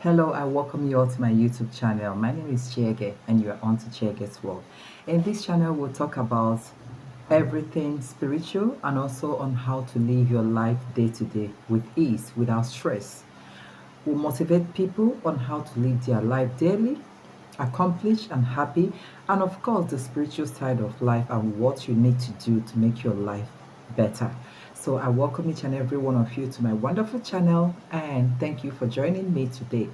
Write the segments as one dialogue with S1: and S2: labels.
S1: Hello, I welcome you all to my YouTube channel. My name is Chiege and you are on to Chiege's World. In this channel, we'll talk about everything spiritual and also on how to live your life day to day with ease, without stress. We'll motivate people on how to live their life daily, accomplished and happy, and of course, the spiritual side of life and what you need to do to make your life better. So I welcome each and every one of you to my wonderful channel and thank you for joining me today.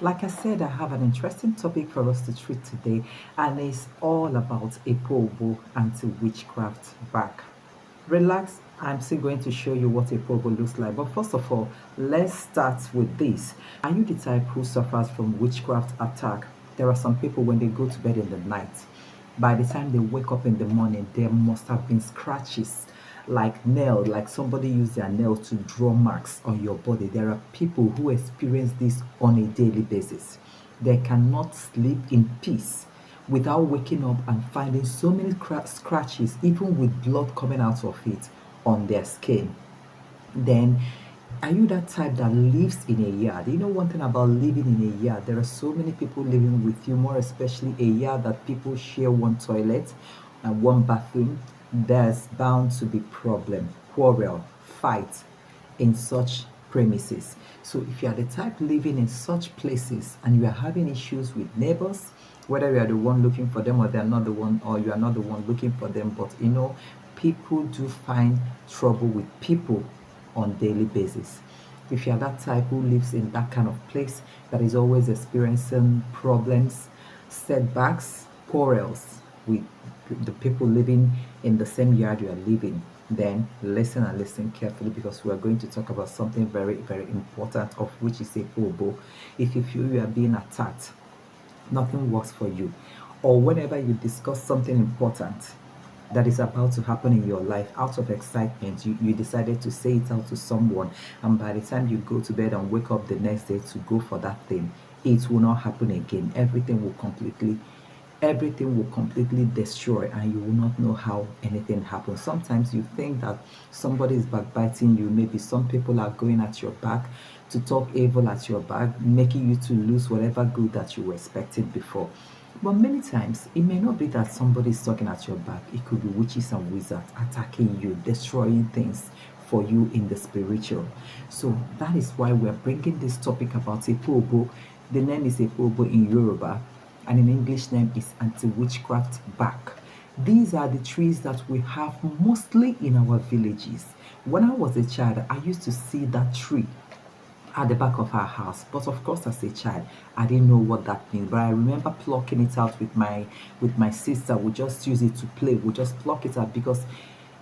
S1: Like I said, I have an interesting topic for us to treat today, and it's all about apobo anti-witchcraft back. Relax, I'm still going to show you what a pogo looks like. But first of all, let's start with this. Are you the type who suffers from witchcraft attack? There are some people when they go to bed in the night, by the time they wake up in the morning, there must have been scratches like nail, like somebody used their nail to draw marks on your body. There are people who experience this on a daily basis. They cannot sleep in peace without waking up and finding so many scratches, even with blood coming out of it on their skin. Then, are you that type that lives in a yard? You know one thing about living in a yard, there are so many people living with you, more especially a yard that people share one toilet and one bathroom. There's bound to be problem, quarrel, fight in such premises. So if you are the type living in such places and you are having issues with neighbors, whether you are the one looking for them or they're not the one, or you are not the one looking for them, but people do find trouble with people on daily basis. If you're that type who lives in that kind of place that is always experiencing problems, setbacks, quarrels with the people living in the same yard you are living, then listen and listen carefully, because we are going to talk about something very, very important, of which is a obo. If you feel you are being attacked, nothing works for you, or whenever you discuss something important that is about to happen in your life, out of excitement, you decided to say it out to someone, and by the time you go to bed and wake up the next day to go for that thing, it will not happen again. Everything will completely destroy, and you will not know how anything happened. Sometimes you think that somebody is backbiting you, maybe some people are going at your back to talk evil at your back, making you to lose whatever good that you were expecting before. But many times it may not be that somebody is talking at your back. It could be witches and wizards attacking you, destroying things for you in the spiritual. So that is why we're bringing this topic about apobo. The name is apobo in Yoruba, and in English name is anti-witchcraft back. These are the trees that we have mostly in our villages. When I was a child, I used to see that tree at the back of our house, but of course as a child I didn't know what that means. But I remember plucking it out with my sister. We just use it to play. We just pluck it out, because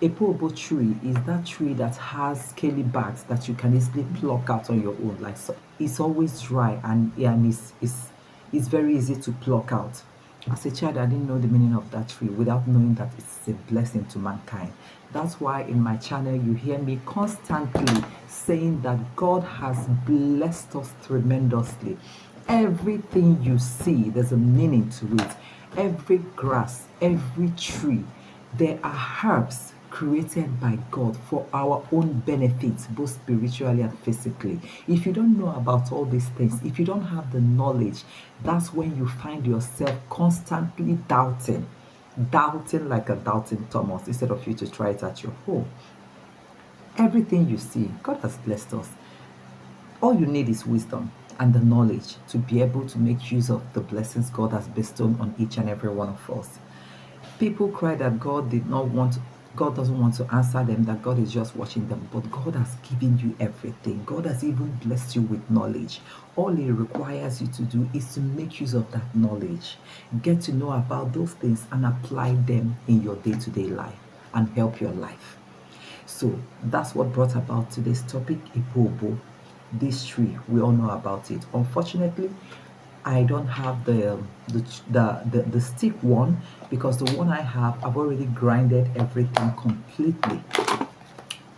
S1: a pawpaw tree is that tree that has scaly barks that you can easily pluck out on your own. Like, so it's always dry, and it's very easy to pluck out. As a child, I didn't know the meaning of that tree, without knowing that it's a blessing to mankind. That's why in my channel you hear me constantly saying that God has blessed us tremendously. Everything you see, there's a meaning to it. Every grass, every tree, there are herbs created by God for our own benefits, both spiritually and physically. If you don't know about all these things, if you don't have the knowledge, that's when you find yourself constantly doubting like a doubting Thomas, instead of you to try it at your home. Everything you see, God has blessed us. All you need is wisdom and the knowledge to be able to make use of the blessings God has bestowed on each and every one of us. People cry that God doesn't want to answer them, that God is just watching them, but God has given you everything. God has even blessed you with knowledge. All He requires you to do is to make use of that knowledge, get to know about those things and apply them in your day-to-day life and help your life. So that's what brought about today's topic, Ipobo. This tree, we all know about it. Unfortunately, I don't have the stick one, because the one I have, I've already grinded everything completely.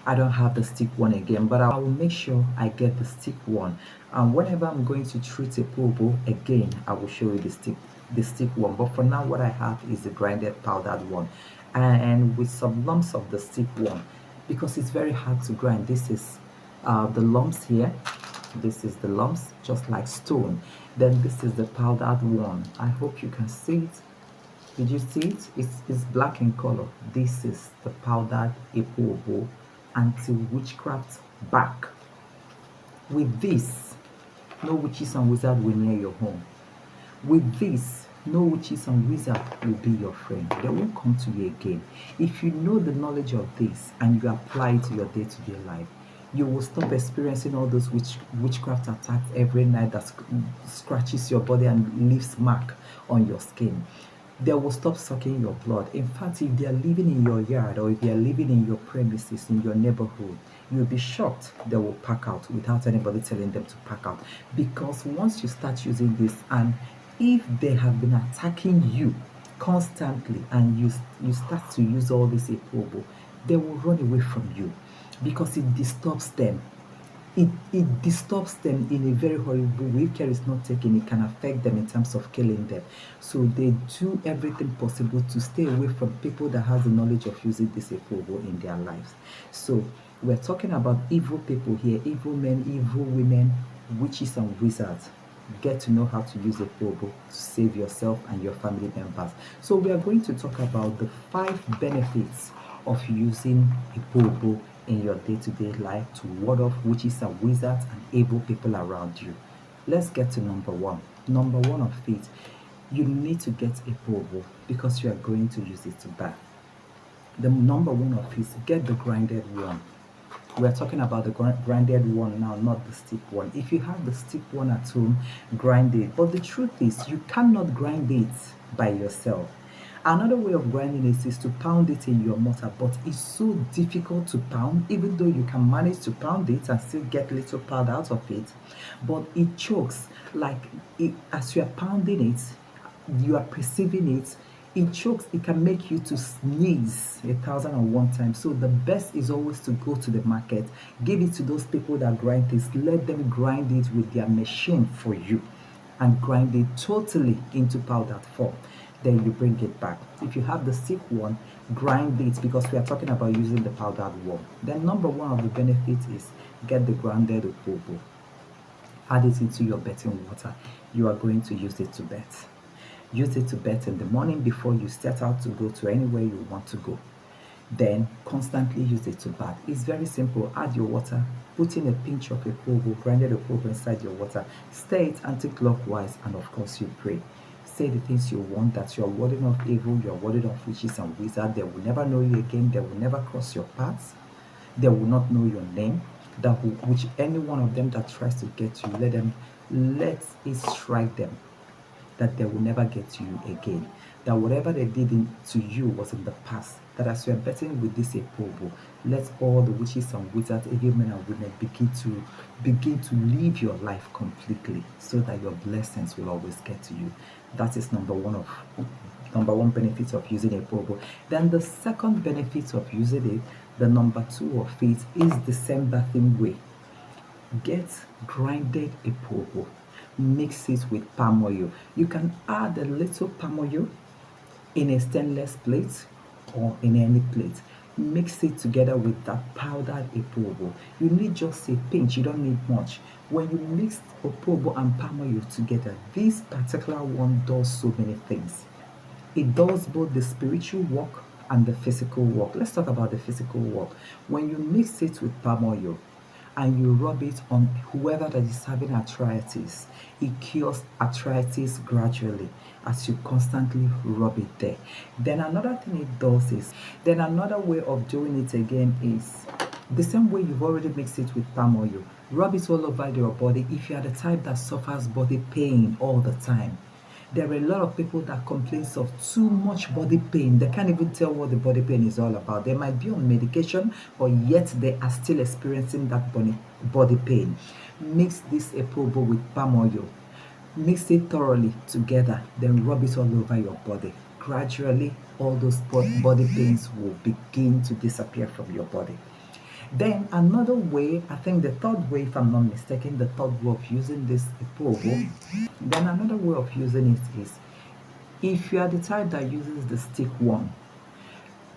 S1: I don't have the stick one again, but I will make sure I get the stick one. And whenever I'm going to treat a pobo again, I will show you the stick one. But for now, what I have is the grinded powdered one, and with some lumps of the stick one, because it's very hard to grind. This is the lumps here. This is the lumps, just like stone. Then this is the powdered one. I hope you can see it. Did you see it? It's black in color. This is the powdered apobo anti-witchcraft back. With this, no witches and wizards will near your home. With this, no witches and wizards will be your friend. They won't come to you again. If you know the knowledge of this and you apply it to your day-to-day life, you will stop experiencing all those witchcraft attacks every night that scratches your body and leaves mark on your skin. They will stop sucking your blood. In fact, if they are living in your yard or if they are living in your premises, in your neighborhood, you'll be shocked they will pack out without anybody telling them to pack out. Because once you start using this, and if they have been attacking you constantly and you start to use all this apobo, they will run away from you because it disturbs them. It disturbs them in a very horrible way. If care is not taken, it can affect them in terms of killing them. So they do everything possible to stay away from people that has the knowledge of using this apobo in their lives. So we're talking about evil people here, evil men, evil women, witches and wizards. Get to know how to use apobo to save yourself and your family members. So we are going to talk about the 5 benefits of using apobo in your day-to-day life to ward off witches and wizards and evil people around you. Let's get to number 1. Number 1 of it, you need to get apobo because you are going to use it to bath. The number 1 of it is get the grinded one. We're talking about the grinded one now, not the stick one. If you have the stick one at home, grind it. But the truth is, you cannot grind it by yourself. Another way of grinding it is to pound it in your mortar, but it's so difficult to pound, even though you can manage to pound it and still get little powder out of it. But it chokes, like as you are pounding it, you are perceiving it. It chokes, it can make you to sneeze 1,001 times. So the best is always to go to the market, give it to those people that grind this, let them grind it with their machine for you and grind it totally into powdered form. Then you bring it back. If you have the stick one, grind it because we are talking about using the powdered one. Then number 1 of the benefits is get the grounded apobo. Add it into your bathing water. You are going to use it to bath. Use it to bath in the morning before you set out to go to anywhere you want to go. Then constantly use it to bath. It's very simple. Add your water, put in a pinch of apobo, grinded apobo inside your water, stir it anti-clockwise, and of course you pray. Say the things you want, that you are warding off evil, you are warding off witches and wizards. They will never know you again. They will never cross your paths. They will not know your name. Which any one of them that tries to get you, let it strike them, that they will never get to you again. That whatever they did to you was in the past. That as you are betting with this apobo, let all the witches and wizards, evil men and women begin to live your life completely, so that your blessings will always get to you. That is number one benefit of using apobo. Then the second benefit of using it, the number 2 of it, is the same bathing way. Get grinded apobo. Mix it with palm oil. You can add a little palm oil in a stainless plate or in any plate. Mix it together with that powdered apobo. You need just a pinch, you don't need much. When you mix apobo and palm oil together, this particular one does so many things. It does both the spiritual work and the physical work. Let's talk about the physical work. When you mix it with palm oil and you rub it on whoever that is having arthritis, it cures arthritis gradually as you constantly rub it there. Then another thing it does is, then another way of doing it again is the same way you've already mixed it with palm oil. Rub it all over your body. If you are the type that suffers body pain all the time, there are a lot of people that complain of too much body pain. They can't even tell what the body pain is all about. They might be on medication, but yet they are still experiencing that body pain. Mix this apobo with palm oil. Mix it thoroughly together, then rub it all over your body. Gradually, all those body pains will begin to disappear from your body. Then another way, I think the third way, if I'm not mistaken, the third way of using this apobo, then another way of using it is, if you are the type that uses the stick one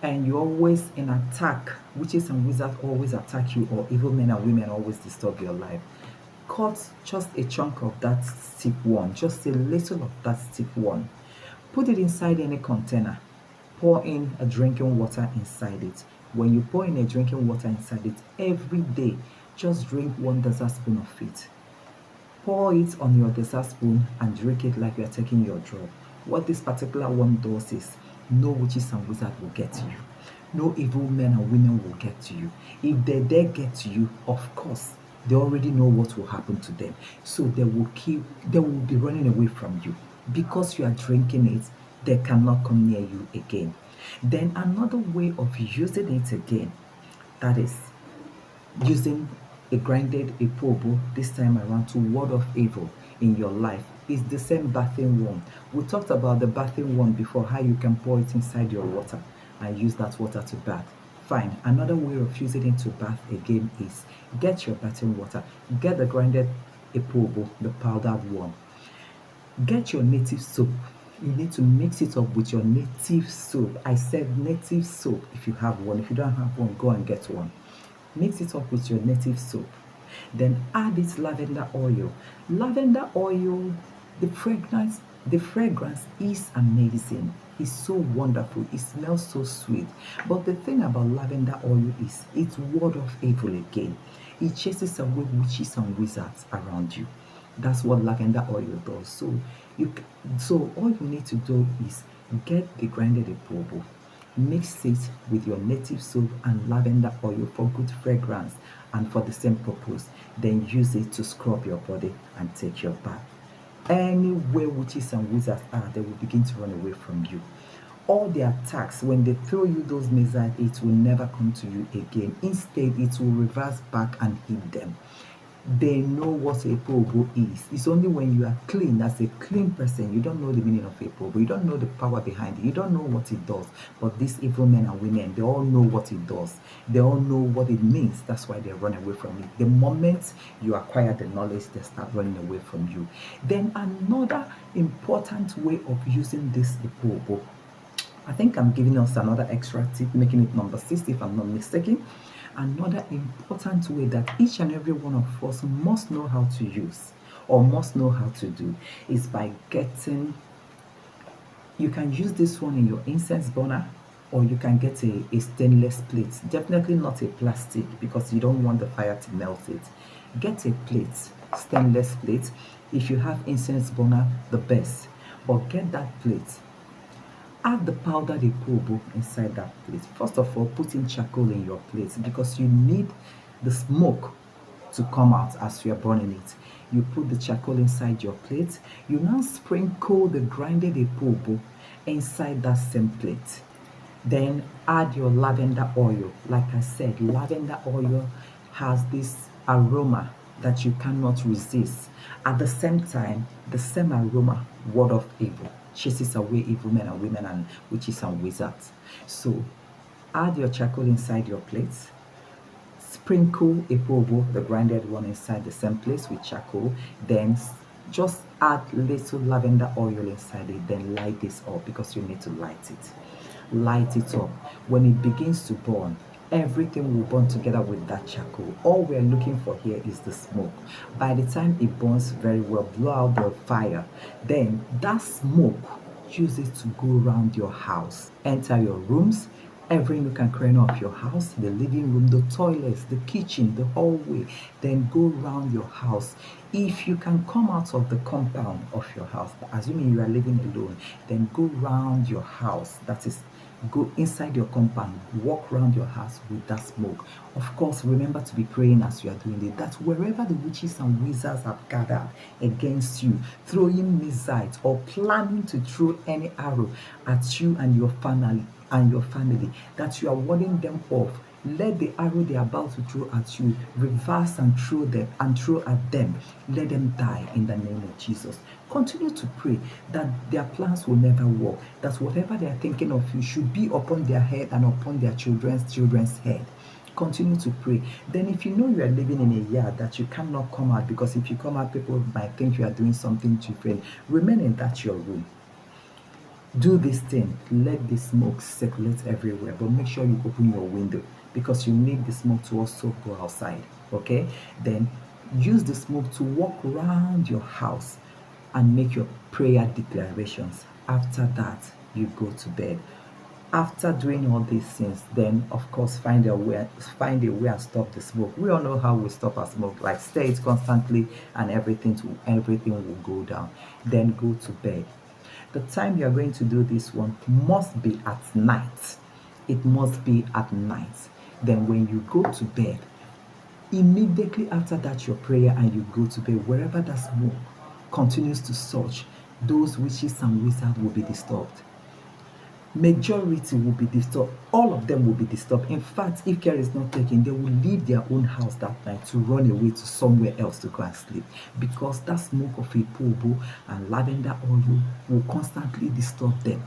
S1: and you're always in attack, witches and wizards always attack you, or evil men and women always disturb your life, cut just a chunk of that stick one, just a little of that stick one. Put it inside any container. Pour in a drinking water inside it. When you pour in a drinking water inside it, every day, just drink 1 dessert spoon of it. Pour it on your dessert spoon and drink it like you are taking your drug. What this particular one does is no witches and wizards will get to you. No evil men and women will get to you. If they dare get to you, of course, they already know what will happen to them. So they will be running away from you. Because you are drinking it, they cannot come near you again. Then another way of using it again, that is using a grinded apobo this time around to ward off evil in your life, is the same bathing one. We talked about the bathing one before, how you can pour it inside your water and use that water to bath. Fine. Another way of using it to bath again is get your bathing water, get the grinded apobo, the powdered one, get your native soap. You need to mix it up with your native soap. I said native soap if you have one. If you don't have one, go and get one. Mix it up with your native soap. Then add this lavender oil. Lavender oil, the fragrance is amazing. It's so wonderful. It smells so sweet. But the thing about lavender oil is it's ward off evil again. It chases away witches and wizards around you. That's what lavender oil does. So all you need to do is get the grinded apobo, mix it with your native soap and lavender oil for good fragrance and for the same purpose. Then use it to scrub your body and take your bath. Anywhere witches and wizards are, they will begin to run away from you. All the attacks, when they throw you those missiles, it will never come to you again. Instead, it will reverse back and hit them. They know what a apobo is. It's only when you are clean, as a clean person, you don't know the meaning of a apobo. You don't know the power behind it. You don't know what it does. But these evil men and women, they all know what it does. They all know what it means. That's why they run away from it. The moment you acquire the knowledge, they start running away from you. Then another important way of using this apobo, I think I'm giving us another extra tip, making it number 6 if I'm not mistaken. Another important way that each and every one of us must know how to use or must know how to do is by getting, you can use this one in your incense burner, or you can get a stainless plate. Definitely not a plastic, because you don't want the fire to melt it. Get a plate, stainless plate. If you have incense burner, the best. But get that plate. Add the powdered apobo inside that plate. First of all, put in charcoal in your plate, because you need the smoke to come out as you are burning it. You put the charcoal inside your plate. You now sprinkle the grinded apobo inside that same plate. Then add your lavender oil. Like I said, lavender oil has this aroma that you cannot resist. At the same time, the same aroma ward off evil, chases away evil men and women and witches and wizards. So add your charcoal inside your plate. Sprinkle apobo, the grinded one, inside the same place with charcoal. Then just add little lavender oil inside it. Then light this up, because you need to light it. Light it up. When it begins to burn, everything will burn together with that charcoal. All we're looking for here is the smoke. By the time it burns very well, blow out the fire. Then that smoke, use it to go around your house. Enter your rooms, every nook and cranny of your house, the living room, the toilets, the kitchen, the hallway. Then go around your house. If you can come out of the compound of your house, assuming you are living alone, then go around your house. That is, go inside your compound, walk around your house with that smoke. Of course, remember to be praying as you are doing it, that wherever the witches and wizards have gathered against you, throwing missiles or planning to throw any arrow at you and your family, that you are warning them off. Let the arrow they are about to throw at you reverse and throw at them. Let them die in the name of Jesus. Continue to pray that their plans will never work, that whatever they are thinking of you should be upon their head and upon their children's head. Continue to pray. Then if you know you are living in a yard that you cannot come out, because if you come out, people might think you are doing something different, remain in that your room. Do this thing. Let the smoke circulate everywhere, but make sure you open your window, because you need the smoke to also go outside. Okay? Then Use the smoke to walk around your house and make your prayer declarations. After that, you go to bed. After doing all these things, then of course find a way and stop the smoke. We all know how we stop our smoke, like stir it constantly and everything will go down. Then go to bed. The time you are going to do this one must be at night. It must be at night. Then when you go to bed, immediately after that your prayer and you go to bed, wherever that smoke continues to surge, those witches and wizards will be disturbed. Majority will be disturbed. All of them will be disturbed. In fact, if care is not taken, they will leave their own house that night to run away to somewhere else to go and sleep, because that smoke of apobo and lavender oil will constantly disturb them.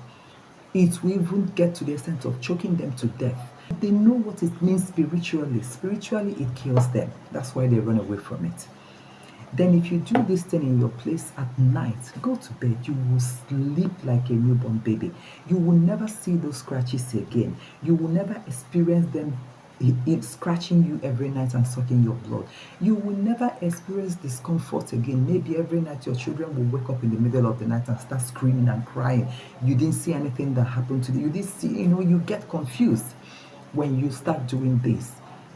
S1: It will even get to the extent of choking them to death. They know what it means spiritually. Spiritually, it kills them. That's why they run away from it. Then if you do this thing in your place at night, go to bed, you will sleep like a newborn baby. You will never see those scratches again. You will never experience them scratching you every night and sucking your blood. You will never experience discomfort again. Maybe every night your children will wake up in the middle of the night and start screaming and crying. You didn't see anything that happened to them. You didn't see, you get confused when you start doing this.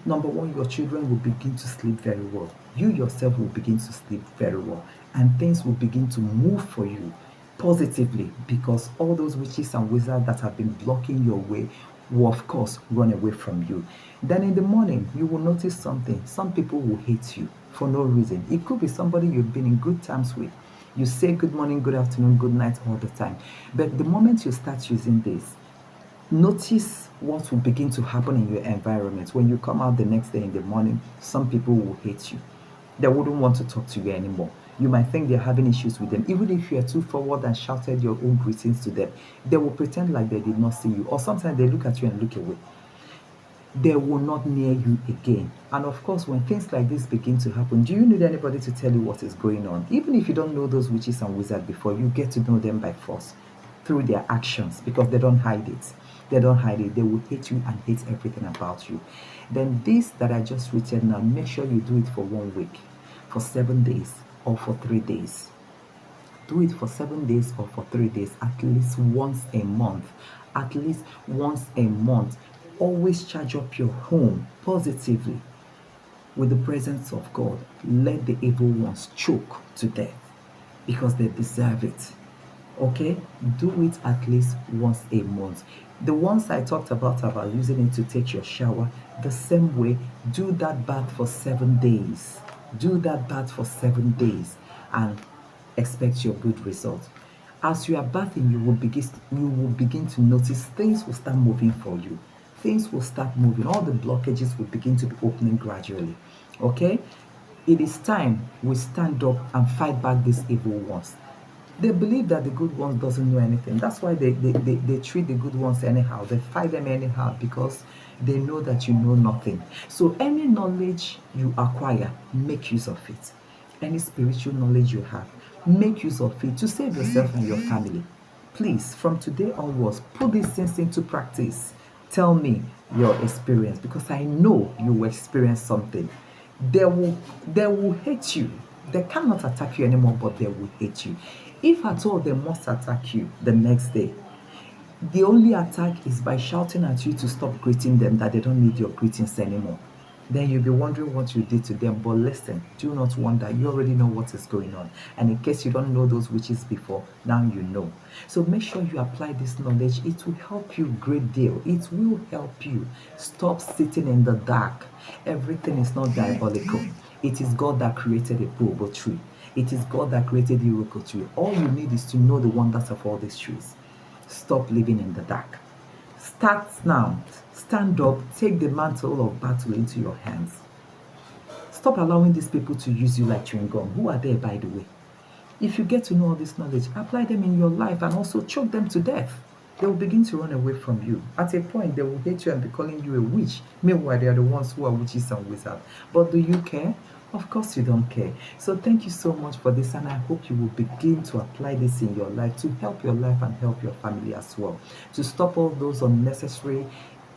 S1: Number one, your children will begin to sleep very well. You yourself will begin to sleep very well. And things will begin to move for you positively, because all those witches and wizards that have been blocking your way will, of course, run away from you. Then in the morning, you will notice something. Some people will hate you for no reason. It could be somebody you've been in good terms with. You say good morning, good afternoon, good night all the time. But the moment you start using this, notice what will begin to happen in your environment. When you come out the next day in the morning, some people will hate you. They wouldn't want to talk to you anymore. You might think they're having issues with them. Even if you are too forward and shouted your own greetings to them, they will pretend like they did not see you. Or sometimes they look at you and look away. They will not near you again. And of course, when things like this begin to happen, do you need anybody to tell you what is going on? Even if you don't know those witches and wizards before, you get to know them by force through their actions, because they don't hide it. They don't hide it. They will hate you and hate everything about you. Then this that I just written now, make sure you do it for 1 week, for 7 days, or for 3 days. Do it for 7 days or for 3 days, at least once a month. At least once a month. Always charge up your home positively with the presence of God. Let the evil ones choke to death, because they deserve it. Okay, do it at least once a month. The ones I talked about using it to take your shower, the same way, do that bath for 7 days. Do that bath for 7 days and expect your good result. As you are bathing, you will begin to notice things will start moving for you. Things will start moving. All the blockages will begin to be opening gradually. Okay, it is time we stand up and fight back these evil ones. They believe that the good ones doesn't know anything. That's why they treat the good ones anyhow. They fight them anyhow, because they know that you know nothing. So any knowledge you acquire, make use of it. Any spiritual knowledge you have, make use of it to save yourself and your family. Please, from today onwards, put these things into practice. Tell me your experience, because I know you will experience something. They will hate you. They cannot attack you anymore, but they will hate you. If at all they must attack you the next day, the only attack is by shouting at you to stop greeting them, that they don't need your greetings anymore. Then you'll be wondering what you did to them. But listen, do not wonder. You already know what is going on. And in case you don't know those witches before, now you know. So make sure you apply this knowledge. It will help you a great deal. It will help you. Stop sitting in the dark. Everything is not diabolical. It is God that created a OBO tree. It is God that created the Iroko tree. All you need is to know the wonders of all these trees. Stop living in the dark. Start now. Stand up. Take the mantle of battle into your hands. Stop allowing these people to use you like chewing gum. Who are they, by the way? If you get to know all this knowledge, apply them in your life and also choke them to death. They will begin to run away from you. At a point, they will hate you and be calling you a witch. Meanwhile, they are the ones who are witches and wizards. But do you care? Of course you don't care. So thank you so much for this, and I hope you will begin to apply this in your life to help your life and help your family as well. To stop all those unnecessary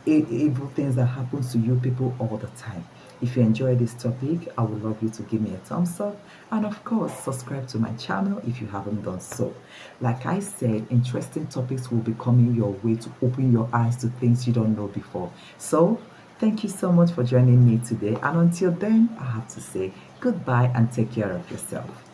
S1: evil things that happens to you people all the time. If you enjoy this topic, I would love you to give me a thumbs up, and of course subscribe to my channel if you haven't done so. Like I said, interesting topics will be coming your way to open your eyes to things you don't know before. So thank you so much for joining me today, and until then I have to say goodbye and take care of yourself.